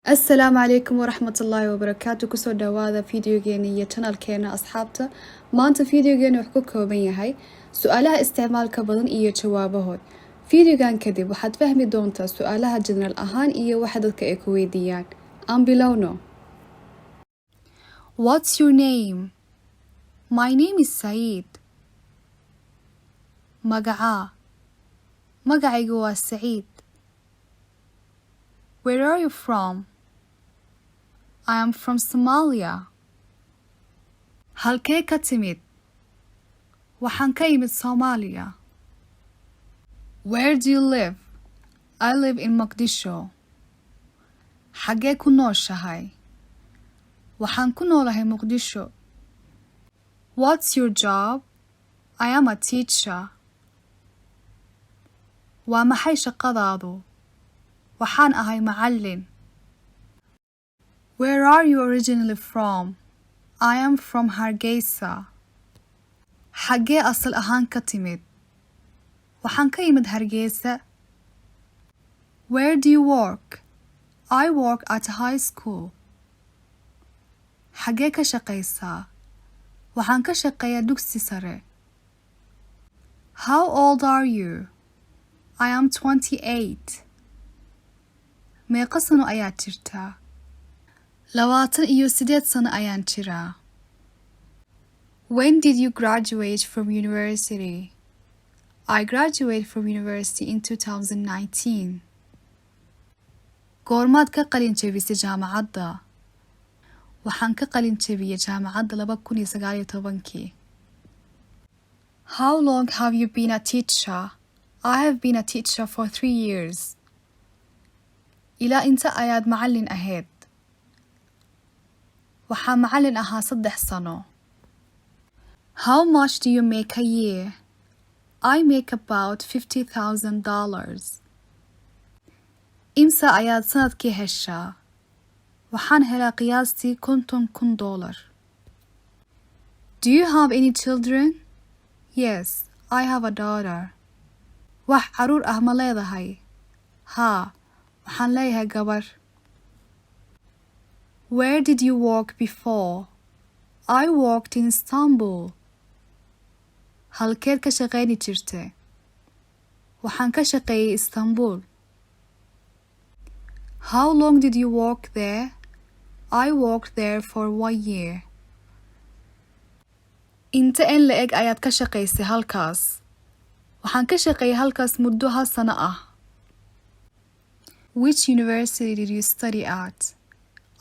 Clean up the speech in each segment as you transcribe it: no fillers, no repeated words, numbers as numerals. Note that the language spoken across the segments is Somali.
السلام عليكم ورحمة الله وبركاته كسو دواذا فيديو جيني يتنال كينا أصحابتا مانتا فيديو جيني وحكوكو بيهاي سؤالها استعمالك badan iyo jawaabahud فيديوغان كدب waxaad fahmi doontaa su'aalaha general ahaan iyo waxa dadka ay ku weydiiyaan aan bilowno. What's your name? My name is Saeed. magacaygu waa Saeed. Where are you from? I am from Somalia. Halkee ka timid? Waxaan ka imid Somalia. Where do you live? I live in Mogadishu. Xagee ku nooshahay? Waxaan ku noolahay Mogadishu. What's your job? I am a teacher. Waa maxay shaqadaadu? Waxaan ahay macallin. Where are you originally from? I am from Hargeysa. Xagee asal ahaan ka timid? Waxaan ka imid Hargeysa. Where do you work? I work at high school. Xagee ka shaqaysaa? Waxaan ka shaqeeyaa dugsi sare. How old are you? I am 28. Meeqa sano ayaad jirtaa? 28 sano ayaan jiraa. When did you graduate from university? I graduated from university in 2019. Goormaad ka qalin jebisay jaamacadda? Waxaan ka qalin jebiyay jaamacadda 2019. How long have you been a teacher? I have been a teacher for 3 years. Ilaa inta ayaad macallin ahayd? Waxaan macallin ahaa 3 sano. How much do you make a year? I make about $50,000. Imsa ayaad sanadkii heshaa? Waxaan helaa qiyaastii $50,000. Do you have any children? Yes, I have a daughter. Wax caruur ah ma leedahay? Haa, waxaan leeyahay gabar. Where did you work before? I worked in Istanbul. Halkeed ka shaqayni jirtay? Waxaan ka shaqeeyay Istanbul. How long did you work there? I worked there for 1 year. Inta in la-eg ayaad ka shaqaysay halkaas? Waxaan ka shaqeeyay halkaas muddo 1 sano ah. Which university did you study at?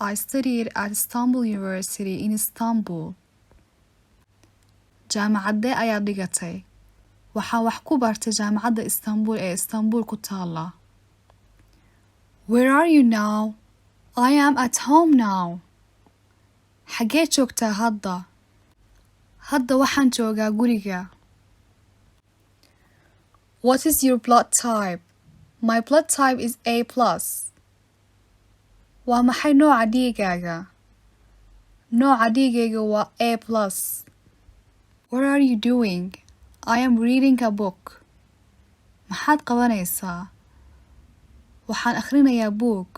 I studied at Istanbul University in Istanbul. Jaamacadee ayaad dhigatay? Waxaan wax ku bartay jaamacadda Istanbul ee Istanbul ku taala. Where are you now? I am at home now. Xagee joogtaa hadda? Hadda waxaan joogaa guriga. What is your blood type? My blood type is A+. Waa maxay nooca dhiigaaga? Nooca dhiigayga waa A+. What are you doing? I am reading a book. Maxaad qabanaysaa? Waxaan akhrinayaa buug.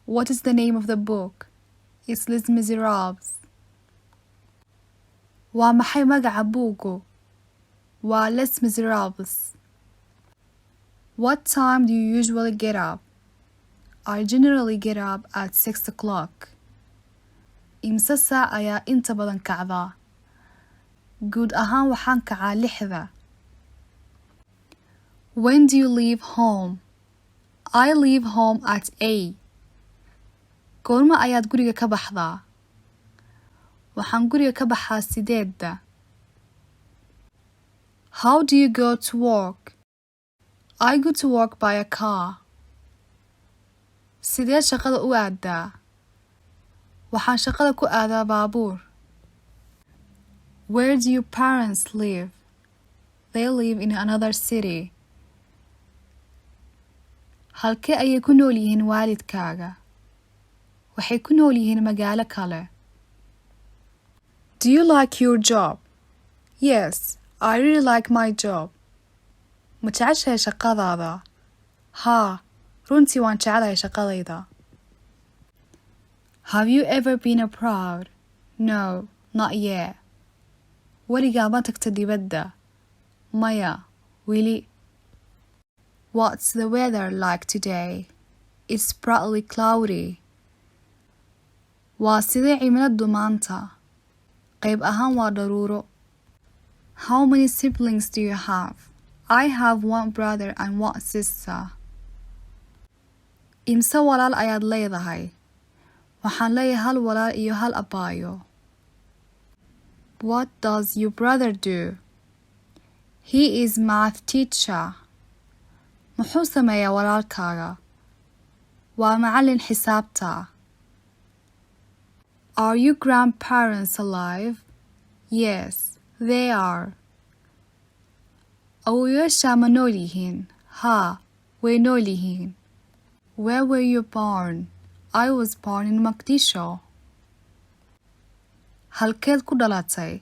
What is the name of the book? It's Les Miserables. Waa maxay magaca buugu? Waa Les Miserables. What time do you usually get up? I generally get up at 6 o'clock. Imsa saac ayaa inta badan kacdaa? Guud ahaan waxaan kacaa 6. When do you leave home? I leave home at 8. Goorma ayaad guriga ka baxdaa? Waxaan guriga ka baxaa 8. How do you go to work? I go to work by a car. Sidee shaqada u aadaa? Waxaan shaqada ku aadaa baabuur. Where do your parents live? They live in another city. Halkee ayay ku nool yihiin waalidkaaga? Waxay ku nool yihiin magaalo kale. Do you like your job? Yes, I really like my job. Ma jeceshahay shaqadaada? Haa, runtii waan jeclahay shaqadayda. Have you ever been abroad? No, not yet. Weligaa ma tagta dibadda? Maya, weli. What's the weather like today? It's partly cloudy. Waa sidee cimiladu maanta? Qayb ahaan waa daruuro. How many siblings do you have? I have one brother and one sister. Imse walaal ayaad leedahay? Waxaan leeyahay hal walaal iyo hal abaayo. What does your brother do? He is math teacher. Muxuu sameeyaa walaalkaaga? Waa macallin xisaabta. Are your grandparents alive? Yes, they are. Awowayaasha ma nool yihiin? Haa, way nool yihiin. Where were you born? I was born in Muqdisho. Halkeed ku dhalatay?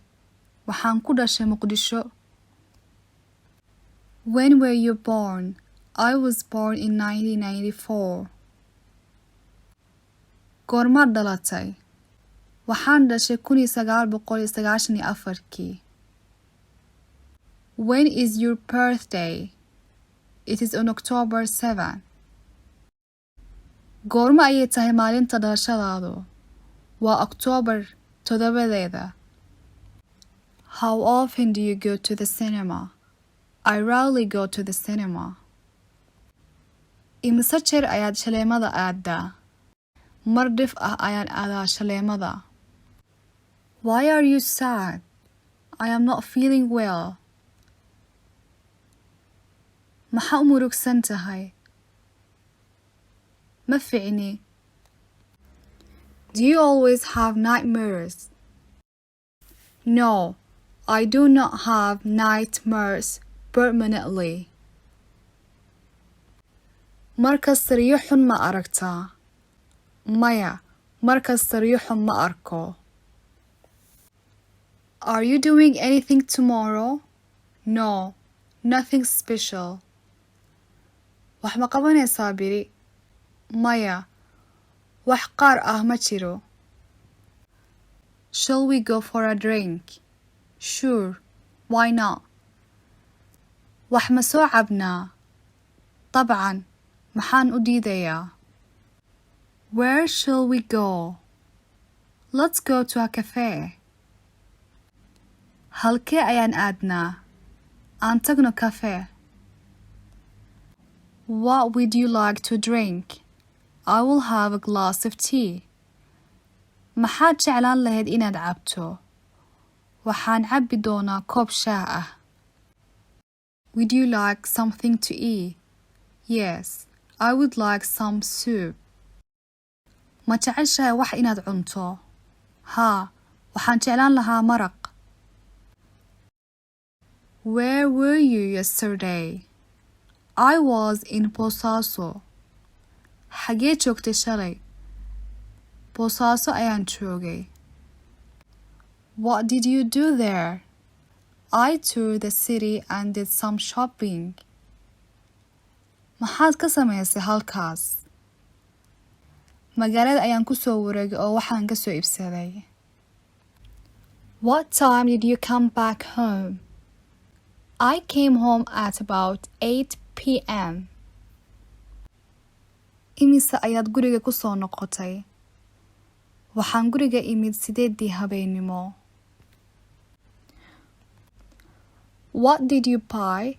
Waxaan ku dhashay Muqdisho. When were you born? I was born in 1994. Goormaad dhalatay? Waxaan dhashay 1994. When is your birthday? It is on October 7. Goorma ayay tahay maalinta dhalashadaadu? Waa October 7. How often do you go to the cinema? I rarely go to the cinema. Imise jeer ayaad shaleemada aadaa? Mar dhif ah ayaan aadaa shaleemada. Why are you sad? I am not feeling well. Maxaa u murugsan tahay? Ma fiicni. Do you always have nightmares? No, I do not have nightmares permanently. Markas riyo xun ma aragtaa? Maya, markas riyo xun ma arko. Are you doing anything tomorrow? No, nothing special. Wax ma qabanaysaa biri? Maya, wax qaar ah ma jiro. Shall we go for a drink? Sure, why not? Wax ma soo cabnaa? طبعاً, maxaan u diidayaa? Where shall we go? Let's go to a cafe. Halkee ayaan aadnaa? Aan tagno cafe. What would you like to drink? I will have a glass of tea. Maxaad jeclaan lahayd inaad cabto? Waxaan cabbi doonaa koob shaah ah. Would you like something to eat? Yes, I would like some soup. Ma jeceshahay wax inaad cunto? Haa, waxaan jeclaan lahaa maraq. Where were you yesterday? I was in Boosaaso. Xagee joogtay shalay? Boosaaso ayaan joogay. What did you do there? I toured the city and did some shopping. Maxaad ka samaysay halkaas? Magaalada ayaan ku soo wareegay oo waxaan ka soo iibsaday. What time did you come back home? I came home at about 8 p.m. Imise ayaad guriga ku soo noqotay? Waxaan guriga imid 8 habeenimo. What did you buy?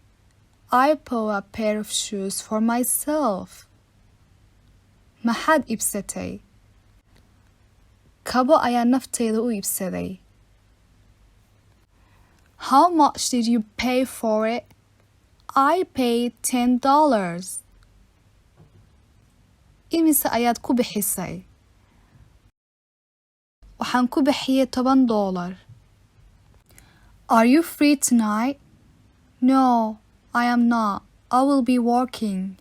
I bought a pair of shoes for myself. Maxaad iibsatay? Kabo ayaan naftayda u iibsaday. How much did you pay for it? I paid $10. Imise ayaad ku bixisay? Waxaan ku bixiyay $10. Are you free tonight? No, I am not. I will be working.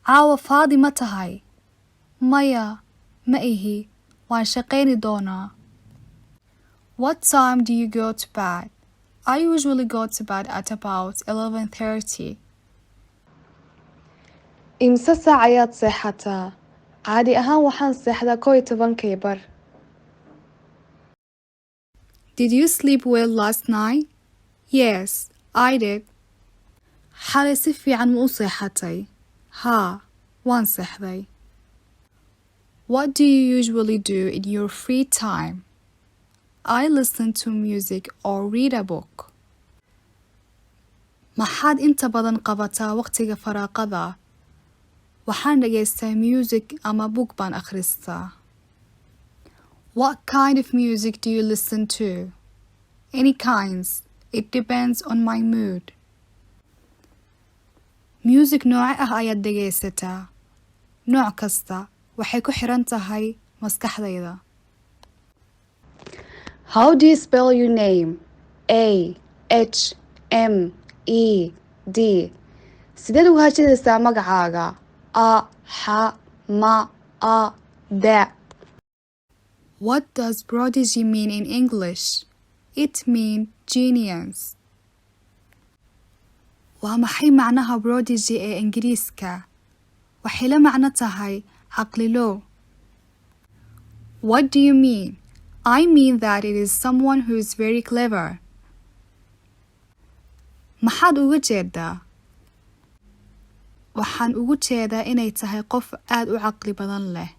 Caawa faadi ma tahay? Maya, ma ihi. Waan shaqayni doonaa. What time do you go to bed? I usually go to bed at about 11:30. Imse saac ayaad seexataa? caadi ahaan waxaan seexdaa 11 bar. Did you sleep well last night? Yes, I did. Xalay si fiican ma u seexatay? Haa, waan seexday. What do you usually do in your free time? I listen to music or read a book. Maxaad inta badan qabataa waqtiga faraaqada? Waxaan dhageystaa music ama book baan akhristaa. What kind of music do you listen to? Any kinds. It depends on my mood. Music nooce ah ayaad dhegaysataa? Nooc kasta waxay ku xiran tahay maskaxdayda. How do you spell your name? A H M E D. Sideed u hajinaysaa magacaaga? A H M A D. What does prodigy mean in English? It means genius. Waa maxay macnaha prodigy ee Ingiriiska? Waxay la macno tahay caqlilo. What do you mean? I mean that it is someone who is very clever. Maxaad uga jeedaa? Waxaan ugu jeedaa inay tahay qof aad u caqli badan leh.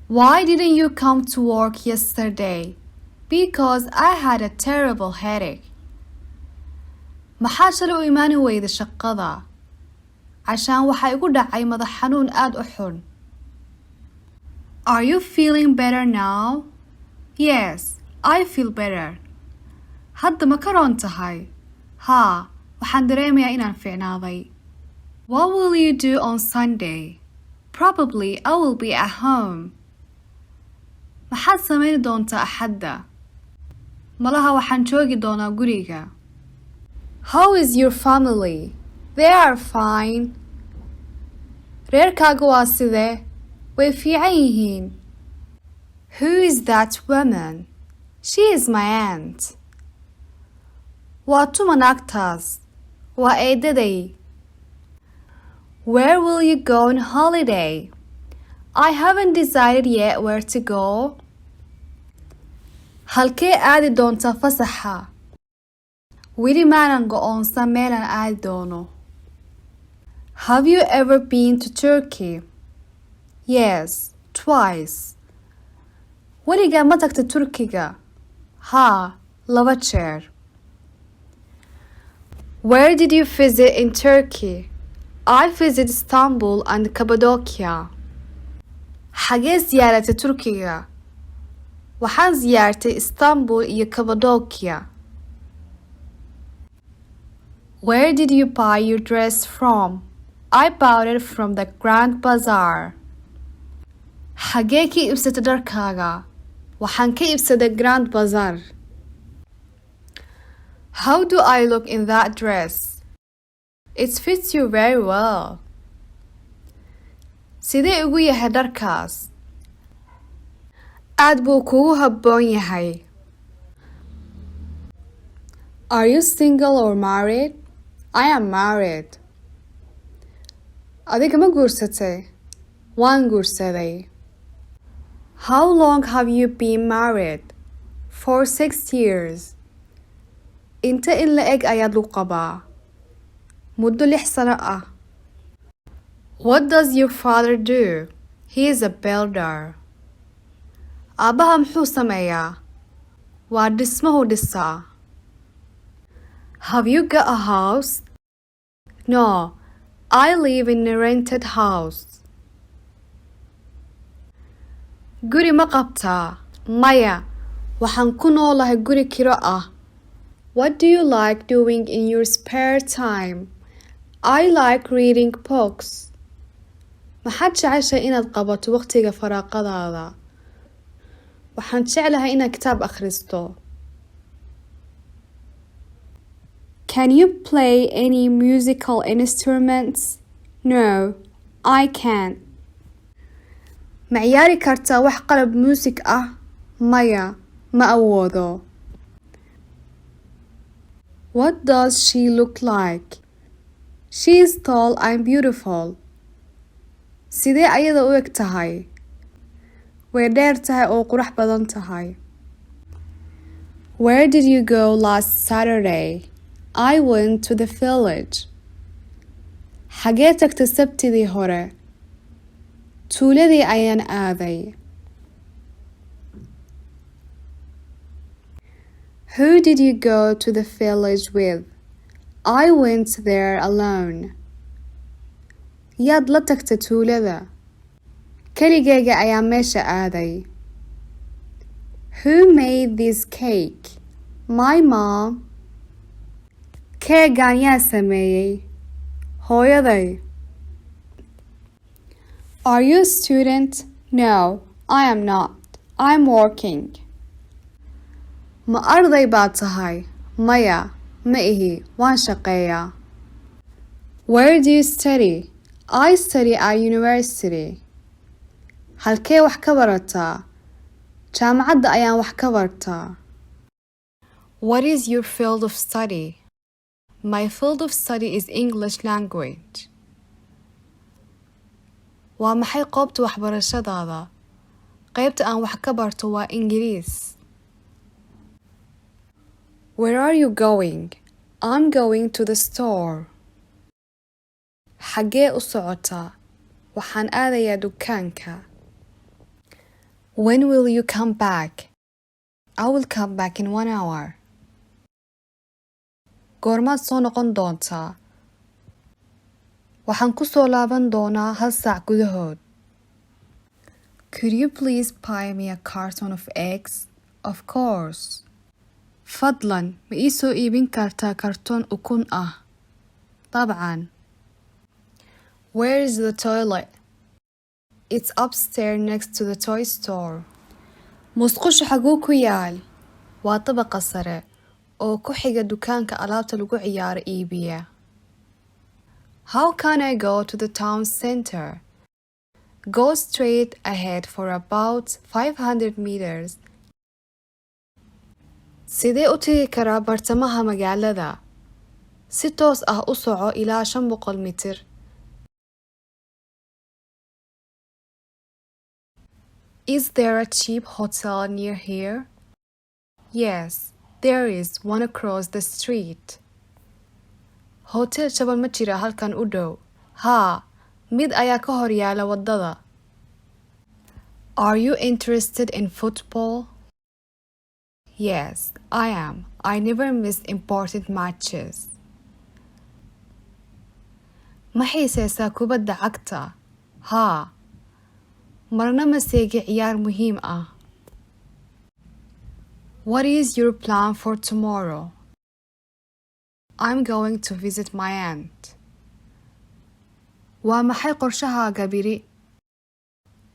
Why didn't you come to work yesterday? Because I had a terrible headache. Maxaa shalay u imaani weyda shaqada? Cashaan waxaa igu dhacay madax xanuun aad u xun. Are you feeling better now? Yes, I feel better. Hadda ma ka roon tahay? Haa, waxaan dareemayaa inaan fiicnaaday. What will you do on Sunday? Probably I will be at home. Maxaad samayn doontaa Axadda? Malaha waxaan joogi doonaa guriga. How is your family? They are fine. Reerkaaga waa sidee? Way fiican yihiin. Who is that woman? She is my aunt. Waa tuma naagtaas? Waa eedaday. Where will you go on holiday? I haven't decided yet where to go. Halkee aadi doontaa fasaxa? Weli maanan go'oonsan meelaan aadi doono. Have you ever been to Turkey? Yes, twice. Weligaa ma tagta Turkiga? Haa, 2 jeer. Where did you visit in Turkey? I visited Istanbul and Cappadocia. Xagee ziyaaratay Turkiga? Waxaan ziyaartay Istanbul iyo Cappadocia. Where did you buy your dress from? I bought it from the Grand Bazaar. Xagee ka iibsatay dharkaaga? Waxaan ka iibsaday Grand Bazaar. How do I look in that dress? It fits you very well. Sidee ugu yahay dharkaas? Aad buu kugu habboon yahay. Are you single or married? I am married. Adiga ma guursatay? Waan guursaday. How long have you been married? For 6 years. Inta in la eg ayaad lu qabaa? Muddo 6 sano ah. What does your father do? He is a builder. Aabbaha muxuu sameeyaa? Waa dhismahu dhisaa. Have you got a house? No, I live in a rented house. Guri ma qabtaa? Maya, waxaan ku noolahay guri kiro ah. What do you like doing in your spare time? I like reading books. Maxaad jeceshahay inaad qabato waqtiga faraaqadaada? Waxaan jeclahay inaan kitaab akhristo. Can you play any musical instruments? No, I can't. Ma ciyaari kartaa wax qalab muusig ah? Maya, ma awoodo. What does she look like? She is tall and beautiful. Sidee ayada u eg tahay? Way dheer tahay oo qurux badan tahay. Where did you go last Saturday? I went to the village. Xagee tagtay Sabtidii hore? Tuuladii ayaan aaday. Who did you go to the village with? I went there alone. Yaad la tagtay tuulada? Keligayga ayaa meesha aaday. Who made this cake? My mom. Keegan yaa sameeyey? Hooyaday. Are you a student? No, I am not. I'm working. Ma arday baad tahay? Maya, ma ihi, waan shaqeeyaa. Where do you study? I study at university. Halkee wax ka barataa? Jaamacadda ayaan wax ka bartaa. What is your field of study? My field of study is English language. Waa maxay qoobta waxbarashadaada? Qaybta aan wax ka barto waa Ingiriis. Where are you going? I'm going to the store. Xagee u socotaa? Waxaan aadayaa dukaanka. When will you come back? I will come back in 1 hour. Goormaad soo noqon doontaa? Waxaan ku soo laaban doonaa 1 saac gudahood. Could you please buy me a carton of eggs? Of course. Fadlan, ma ii soo iibin kartaa kartoon ukun ah? Dabcan. Where is the toilet? It's upstairs next to the toy store. Musqusha xaguu ku yaal? Waa dabaqa sare oo ku xiga dukaanka alaabta lagu ciyaaro iibiya. How can I go to the town center? Go straight ahead for about 500 meters. Sidee u tagi karaa bartamaha magaalada? Si toos ah u soco ilaa 500 mitir. Is there a cheap hotel near here? Yes, there is one across the street. Hotel jaban ma jira halkan u dhow? Haa, mid ayaa ka hor yaala waddada. Are you interested in football? Yes, I am. I never miss important matches. Ma xiisaysaa kubadda cagta? Haa, marna ma seegi ciyaar muhiim ah. What is your plan for tomorrow? I'm going to visit my aunt. Waa maxay qorshahaaga biri?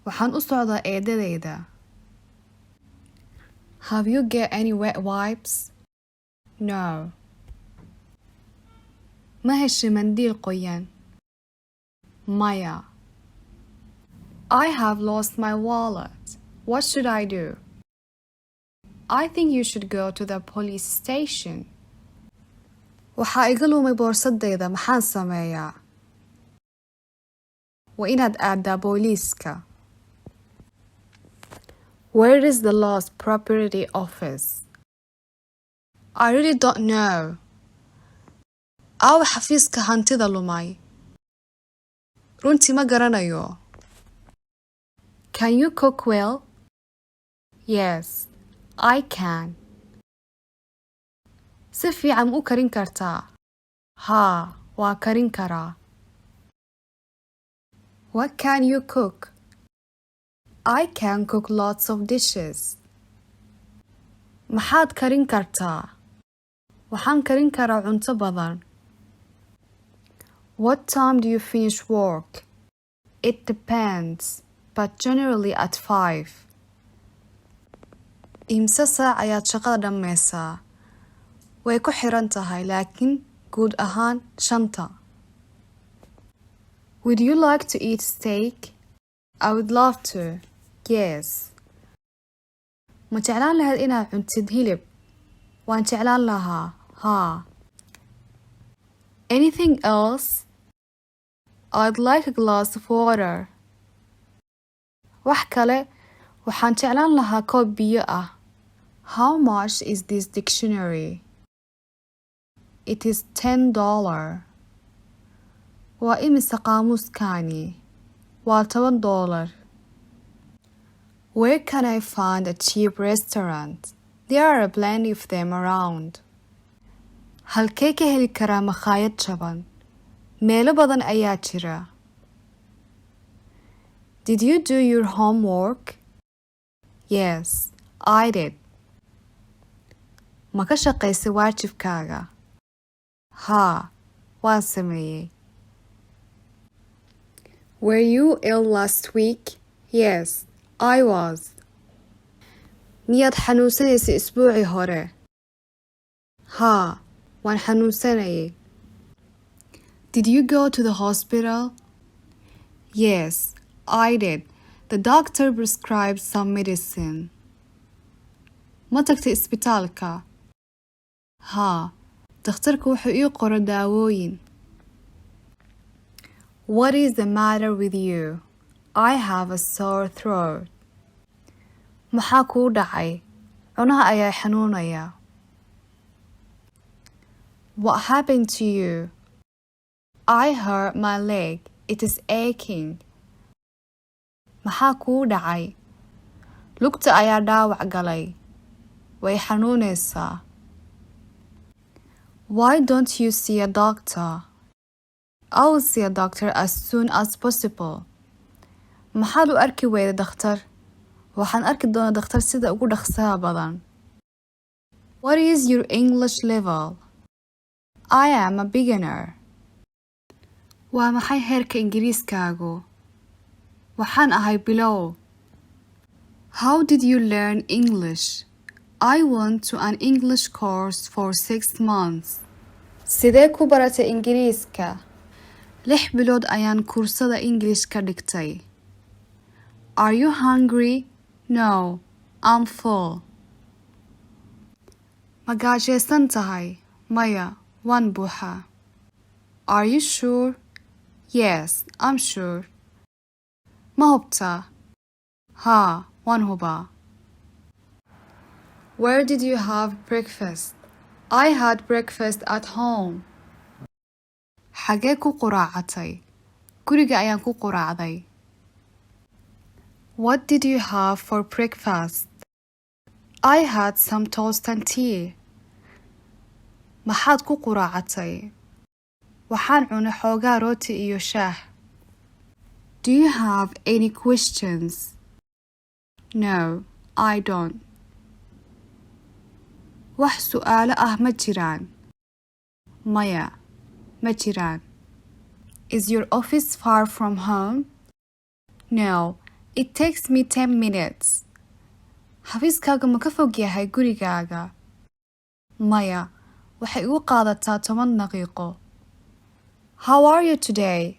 Waxaan u socdaa eedadayda. Have you got any wet wipes? No. Ma heshay mandiil qoyan? Maya. I have lost my wallet. What should I do? I think you should go to the police station. Waxaa iga lumay boorsadayda, maxaan sameeyaa? Waa inaad aadaa booliiska. Where is the lost property office? I really don't know. Aawa xafiiska hantida lumay? Runtii ma garanayo. Can you cook well? Yes, I can. Si fiican ma u karin kartaa? Haa, waa karin karaa. What can you cook? I can cook lots of dishes. Maxaad karin kartaa? Waxaan karin karaa cunto badan. What time do you finish work? It depends, but generally at 5. Imsa saac ayaad shaqada dhammaysaa? Way ku xiran tahay, laakiin guud ahaan 5. Would you like to eat steak? I would love to. Yes. Ma jeclaan lahayd inaad cuntid hilib? Waan jeclaan lahaa. Haa. Anything else? I'd like a glass of water. wax kale waxaan jeclaan lahaa koob biyo ah. How much is this dictionary? It is $10. Waa imisa qaamuuskani? Waa $10. Where can I find a cheap restaurant? There are plenty of them around. Halkee ka heli karaa makhaayad jaban? Meelo badan ayaa jira. Did you do your homework? Yes, I did. Ma ka shaqaysay waajibkaaga? Haa, waan sameeyey. Were you ill last week? Yes, I was. Miyaad xanuunsanaysay isbuucii hore? Haa, waan xanuunsanayay. Did you go to the hospital? Yes, I did. The doctor prescribed some medicine. Ma tagtay isbitaalka? Haa, dhakhtarku wuxuu ii qoray daawooyin. What is the matter with you? I have a sore throat. Maxaa kuu dhacay? Cunaha ayaa xanuunaya. What happened to you? I hurt my leg. It is aching. Maxaa kuu dhacay? Lugta ayaa dhaawac galay. Way xanuunaysaa. Why don't you see a doctor? I will see a doctor as soon as possible. Maxaad u arki weyday dhakhtar? Waxaan arki doonaa dhakhtar sida ugu dhaqsaha badan. What is your English level? I am a beginner. Waa maxay heerka Ingiriiskaagu? Waxaan ahay bilow. How did you learn English? I went to an English course for 6 months. Sidee ku baratay Ingiriiska? 6 bilood ayaan kursada English ka dhigtay. Are you hungry? No, I'm full. Ma gaajaysan tahay? Maya, waan buuxaa. Are you sure? Yes, I'm sure. Ma hubtaa? Haa, waan hubaa. Where did you have breakfast? I had breakfast at home. Xagee ku quraacatay? Guriga ayaan ku quraacday. What did you have for breakfast? I had some toast and tea. Maxaad ku quraacatay? Waxaan cunay xoogaa rooti iyo shaah. Do you have any questions? No, I don't. Wax su'aalo ah ma jiraan? Maya, ma jiraan. Is your office far from home? No, it takes me 10 minutes. Xafiiskaaga ma ka fog yahay gurigaaga? Maya, waxay igu qaadataa 10 daqiiqo. How are you today?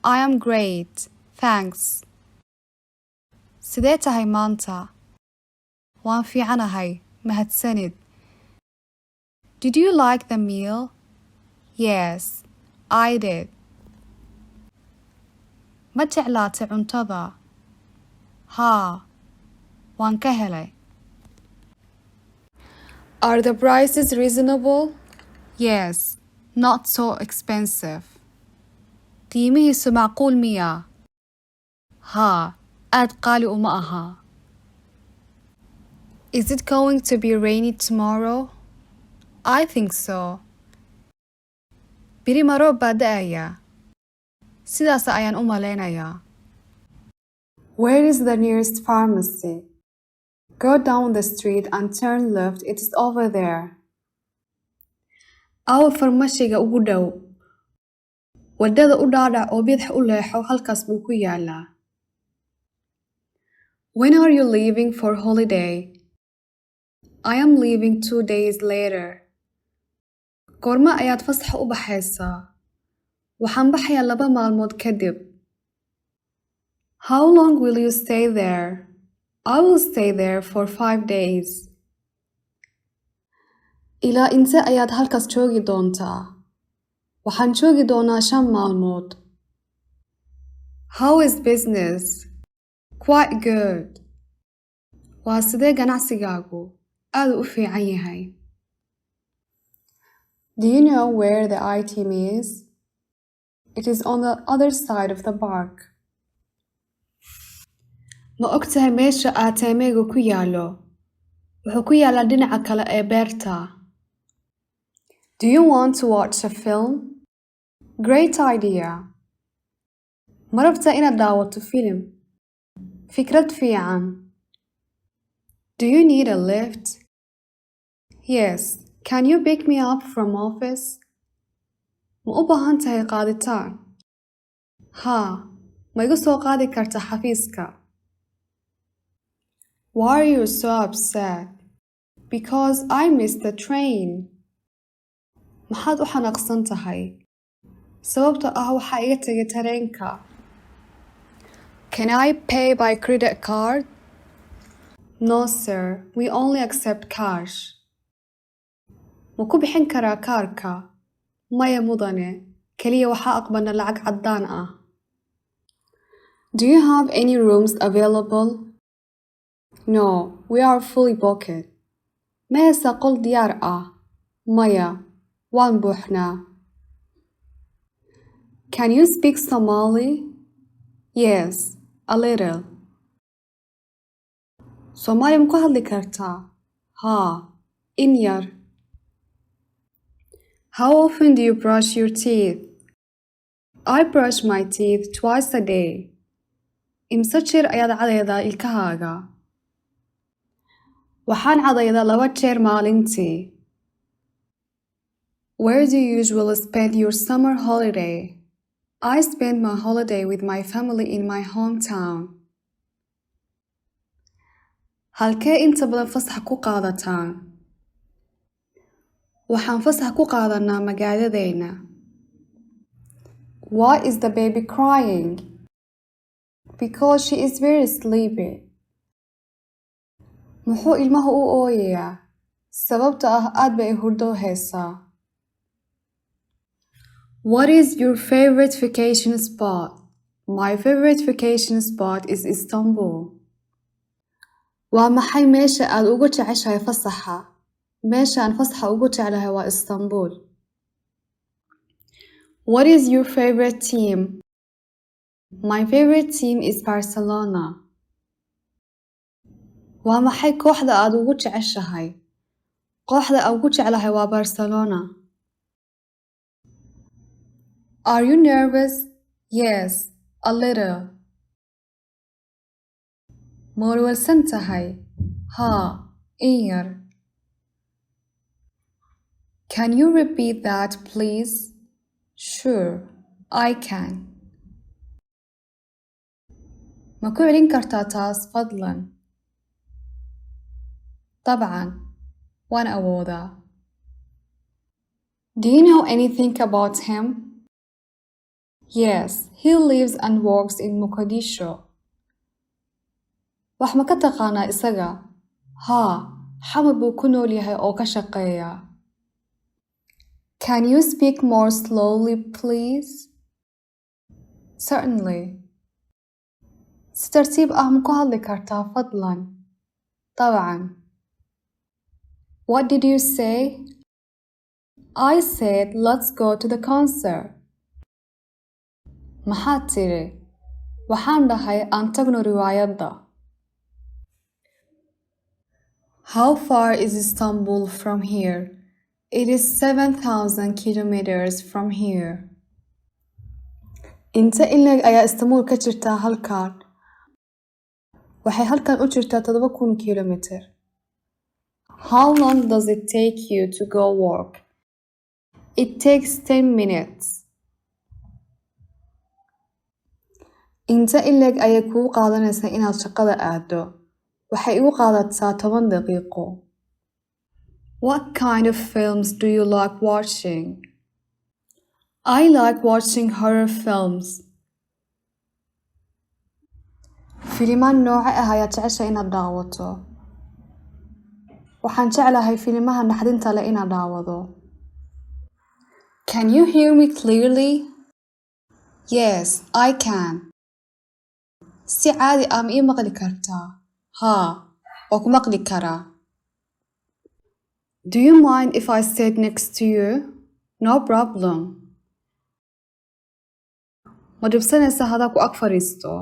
I am great, thanks. Sidee tahay maanta? Waan fiicanahay, mahadsanid. Did you like the meal? Yes, I did. Ma jeclaatay cuntada? Haa, waan ka helay. Are the prices reasonable? Yes, not so expensive. qiimihiisu macquul miyaa? Haa, aad qaali uma aha. Is it going to be rainy tomorrow? I think so. Biri ma roob baa da'aya? Sidaas ayaan u maleynayaa. Where is the nearest pharmacy? Go down the street and turn left. It is over there. Awa farmashiga ugu dhow. Wadada u dhaadhac oo bidix u leexo, halkaas buu ku yaalaa. When are you leaving for holiday? I am leaving 2 days later. Goorma ayaad fasax u baxaysaa? Waxaan baxayaa 2 maalmood kadib. How long will you stay there? I will stay there for 5 days. Ilaa intee ayaad halkaas joogi doontaa? Waxaan joogi doonaa 5 maalmood. How is business? Quite good. Waa sidee ganacsigaagu? Aad u fiican yahay. Do you know where the item is? It is on the other side of the park. Ma ogtahay meesha ATM-gu ku yaalo? Wuxuu ku yaalaa dhinaca kale ee beerta. Do you want to watch a film? Great idea. Ma rabtaa inaad daawato filim? Fikrad fiican. Do you need a lift? Yes. Can you pick me up from office? Ma u baahan tahay qaaditaan? Haa, ma igu soo qaadi kartaa xafiiska? Why are you so upset? Because I missed the train. Maxaad u xanaaqsan tahay? Sababtoo ah waxaa iga tegay tareenka. Can I pay by credit card? No, sir. We only accept cash. Ma ku bixin karaa kaarka? Maya mudane. Kaliya waxaa aqbana lacag caddaan ah. Do you have any rooms available? No, we are fully booked. Ma haysaa qol diyaar ah? Maya, waan buuxnaa. Can you speak Somali? Yes, a little. Soomaali ma ku hadli kartaa? Haa, in yar. How often do you brush your teeth? I brush my teeth twice a day. Imse jeer ayaad cadaydaa ilkahaaga? Waxaan cadaydaa 2 jeer maalintii. Where do you usually spend your summer holiday? I spend my holiday with my family in my hometown. Halkee inta badan fasax ku qaadataan? Waxaan fasax ku qaadanaa magaaladeena. Why is the baby crying? Because she is very sleepy. Muxuu ilmaha u ooyayaa? Sababtoo ah aad bay hurdo haysaa. What is your favorite vacation spot? My favorite vacation spot is Istanbul. Waa maxay meesha aad ugu jeceshahay fasaxa? Meesha aan fasaxa ugu jeclahay waa Istanbul. What is your favorite team? My favorite team is Barcelona. Waa maxay kooxda aad ugu jeceshahay? Kooxda aan ugu jeclahay waa Barcelona. Are you nervous? Yes, a little. Ma walwalsan tahay? Haa, in yar. Can you repeat that, please? Sure, I can. Ma ku celin kartaa taas fadlan? طبعاً, waan awoodaa. Do you know anything about him? Yes, he lives and works in Mogadishu. Wax ma ka taqaanaa isaga? Haa, xamar buu ku nool yahay oo ka shaqeeya. Can you speak more slowly, please? Certainly. Si tartiib ah ma ku hadli kartaa fadlan? طبعاً. What did you say? I said, let's go to the concert. Maxaad tiri? Waxaan dhahay aan tagno riwaayadda. How far is Istanbul from here? It is 7,000 kilometers from here. Inta in le'eg ayaa Istanbul ka jirtaa halkan? Waxay halkan u jirtaa 7,000 kilomitir. How long does it take you to go work? It takes 10 minutes. Inta in le'eg ayay kugu qaadanaysaa inaad shaqada aado? Waxay igu qaadataa 10 daqiiqo. What kind of films do you like watching? I like watching horror films. Filimaan nooca ah ayaad jeceshahay inaad daawato? Waxaan jeclahay filimaha naxdinta leh inaad daawado. Can you hear me clearly? Yes, I can. Si caadi ah ma ii maqli kartaa? Haa, waa ku maqli karaa. Do you mind if I sit next to you? No problem. Ma dhibsanaysa hadaa ku ag fadhiisto?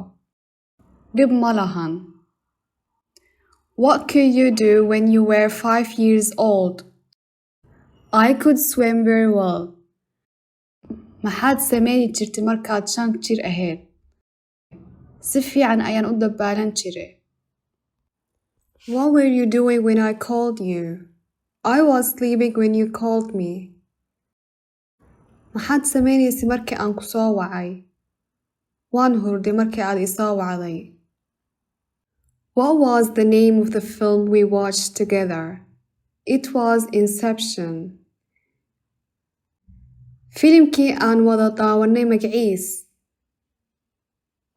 Dhib ma lahan. What could you do when you were 5 years old? I could swim very well. Maxaad sameyn jirtay markaad 5 jir ahayd? Si fiican ayaan u dabaalan jiray. What were you doing when I called you? I was sleeping when you called me. Maxaad sameynaysay markii aan ku soo wacay? Waan hurday markii aad i soo wacday. What was the name of the film we watched together? It was Inception. Filimkii aan wada daawanay magaciis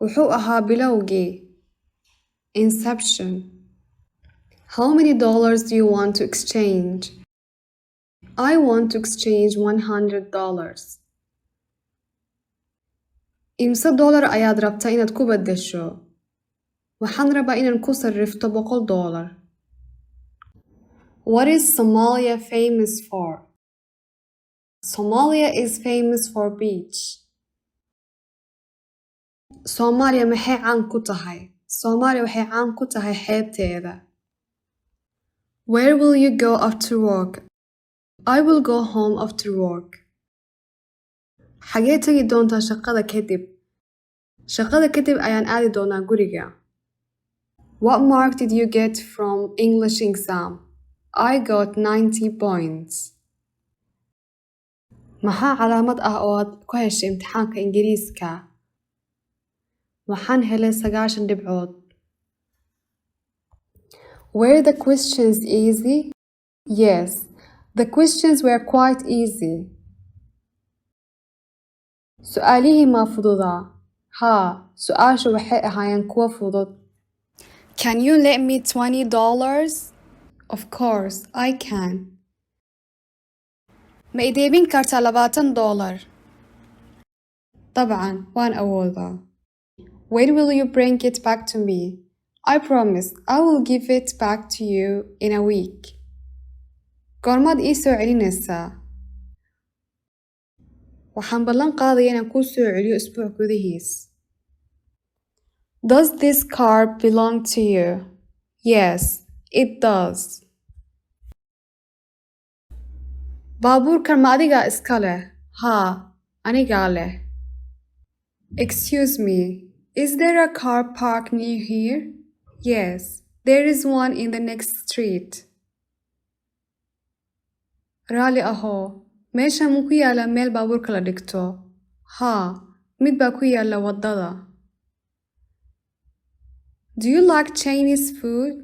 wuxuu ahaa bilowgii. Inception. How many dollars do you want to exchange? I want to exchange $100. Imse dollar ayaad rabtaa inaad ku beddesho? Waxaan rabaa inaan ku sarrifto $100. What is Somalia famous for? Somalia is famous for beach. Soomaaliya maxay caan ku tahay? Soomaaliya waxay caan ku tahay xeebteeda. Where will you go after work? I will go home after work. Xagee tagi doontaa shaqada kadib? Shaqada kadib ayaan aadi doonaa guriga. What mark did you get from English exam? I got 90 points. Maxaa calaamad ah oo aad ku heshay imtixaanka Ingiriiska? Waxaan helay 90 dhibcood. Were the questions easy? Yes, the questions were quite easy. Su'aalihii ma fududaa? Haa, su'aashu waxay ahaayeen kuwo fudud. Can you lend me $20? Of course, I can. Ma i deebin kartaa $20? طبعاً, waan awoodaa. When will you bring it back to me? I promise I will give it back to you in a week. Goormaad ii soo celinaysaa? Waxaan ballan qaadayaa inaan kuu soo celiyo usbuuc gudihiis. Does this car belong to you? Yes, it does. Baabuurkan ma adigaa iska leh? Haa, anigaa leh. Excuse me, is there a car park near here? Yes, there is one in the next street. Raali ahoo, meesha muu ku yaala meel baabuurka la dhigto? Haa, mid baa ku yaala waddada. Do you like Chinese food?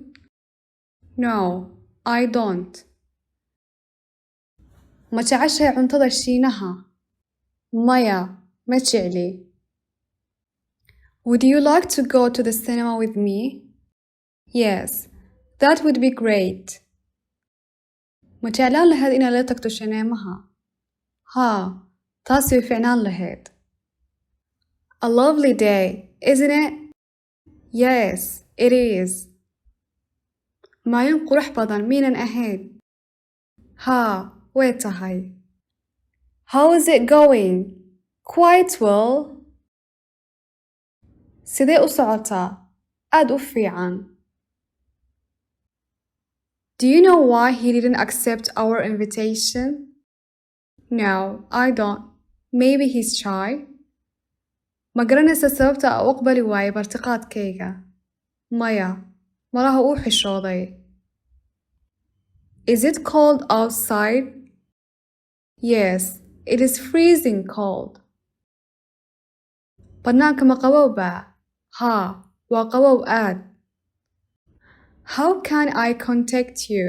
No, I don't. Ma jeceshahay cuntada Shiinaha? Maya, ma jecli. Would you like to go to the cinema with me? Yes, that would be great. Ma jeclaan lahayd inaad la tagto shineemaha? Haa, taas way fiicnaan lahayd. A lovely day, isn't it? Yes, it is. Maalin qurux badan miynan ahayn? Haa, way tahay. How is it going? Quite well. Sidee u socotaa? Aad u fiican. Do you know why he didn't accept our invitation? No, I don't. Maybe he's shy. Ma garanaysa sababta uu aqbali waayay martiqaadkayga? Maya, malaha uu xishooday. Is it cold outside? Yes, it is freezing cold. Bannaanka ma qabow baa? Haa, waa qabow aad. How can I contact you?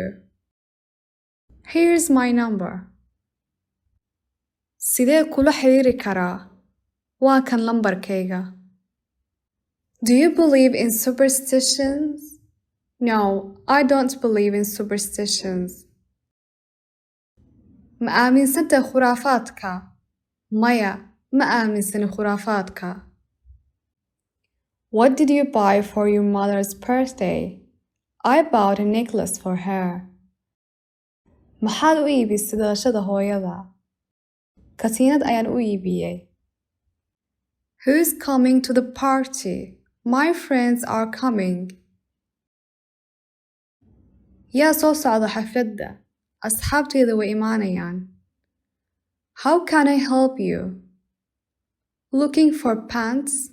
Here's my number. Sidee kula xiriiri karaa? Waa kan lambarkayga. Do you believe in superstitions? No, I don't believe in superstitions. Ma aaminsantahay khuraafaadka? Maya, ma aaminsani khuraafaadka. What did you buy for your mother's birthday? I bought a necklace for her. Maxaad u iibisay dhalashada hooyada? Katiinad ayaan u iibiyey. Who's coming to the party? My friends are coming. Yaa soo socda xafladda. Asxaabtayda way imaanayaan. How can I help you? Looking for pants?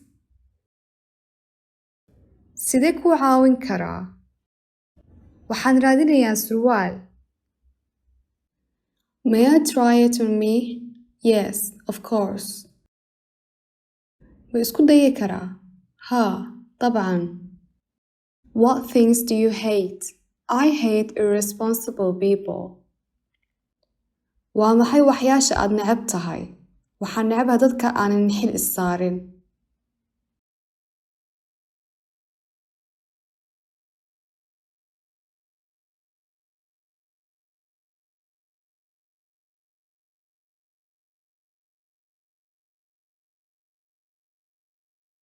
Sidee kuu caawin karaa? Waxaan raadinayaa surwaal. May I try it on me? Yes, of course. Ma isku dayi karaa? Haa, طبعاً. What things do you hate? I hate irresponsible people. Waa maxay waxyaasha aad neceb tahay? Waxaan necbahay dadka aanan xil is saarin.